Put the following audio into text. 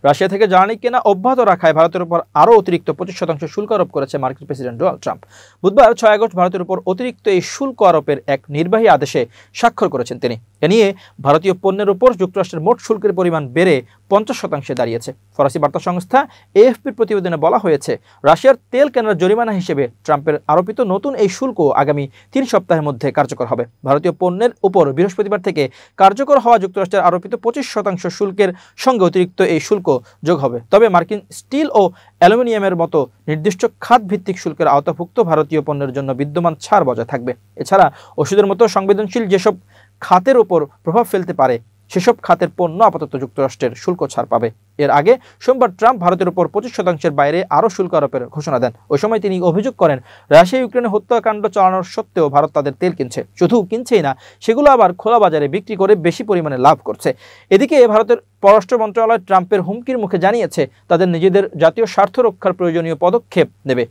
Russia থেকে জ্বালানি কেনা অব্যাহত রাখায় ভারতের উপর আরও অতিরিক্ত 25% শুল্ক আরোপ করেছে মার্কিন প্রেসিডেন্ট ডোনাল্ড ট্রাম্প। বুধবার 6 আগস্ট ভারতের উপর অতিরিক্ত এই শুল্ক আরোপের এক নির্বাহী আদেশে স্বাক্ষর করেছেন তিনি। এ নিয়ে ভারতীয় পণ্যের উপর যুক্তরাষ্ট্রের মোট শুল্কের পরিমাণ বেড়ে 50% দাঁড়িয়েছে। ফরাসি বার্তা সংস্থা এএফপির প্রতিবেদনে বলা হয়েছে, রাশিয়ার তেল কেনার জরিমানা হিসেবে ট্রাম্পের আরোপিত নতুন এই শুল্ক আগামী 3 সপ্তাহের মধ্যে কার্যকর হবে। ভারতীয় পণ্যের উপর বৃহস্পতিবার থেকে কার্যকর হওয়া যুক্তরাষ্ট্রের আরোপিত 25% শুল্কের সঙ্গে অতিরিক্ত এই শুল্ক যোগ হবে। তবে মার্কিন স্টিল ও অ্যালুমিনিয়ামের মতো নির্দিষ্ট খাতভিত্তিক শুল্কের আওতাভুক্ত ভারতীয় পণ্যের জন্য বিদ্যমান ছাড় বজায় থাকবে। এছাড়া ওষুধের মতো সংবেদনশীল যেসব খাতের উপর প্রভাব ফেলতে পারে সেসব খাতের পণ্য আপাতত যুক্তরাষ্ট্রের শুল্ক ছাড় পাবে। এর আগে সোমবার ট্রাম্প ভারতের উপর 25%-এর বাইরে আরও শুল্ক আরোপের ঘোষণা দেন। ওই সময় তিনি অভিযোগ করেন, রাশিয়া ইউক্রেনে হত্যাকাণ্ড চালানোর সত্ত্বেও ভারত তাদের তেল কিনছে, শুধু কিনছেই না, সেগুলো আবার খোলা বাজারে বিক্রি করে বেশি পরিমাণে লাভ করছে। এদিকে ভারতের পররাষ্ট্র মন্ত্রণালয় ট্রাম্পের হুমকির মুখে জানিয়েছে তাদের নিজেদের জাতীয় স্বার্থ রক্ষার প্রয়োজনীয় পদক্ষেপ নেবে।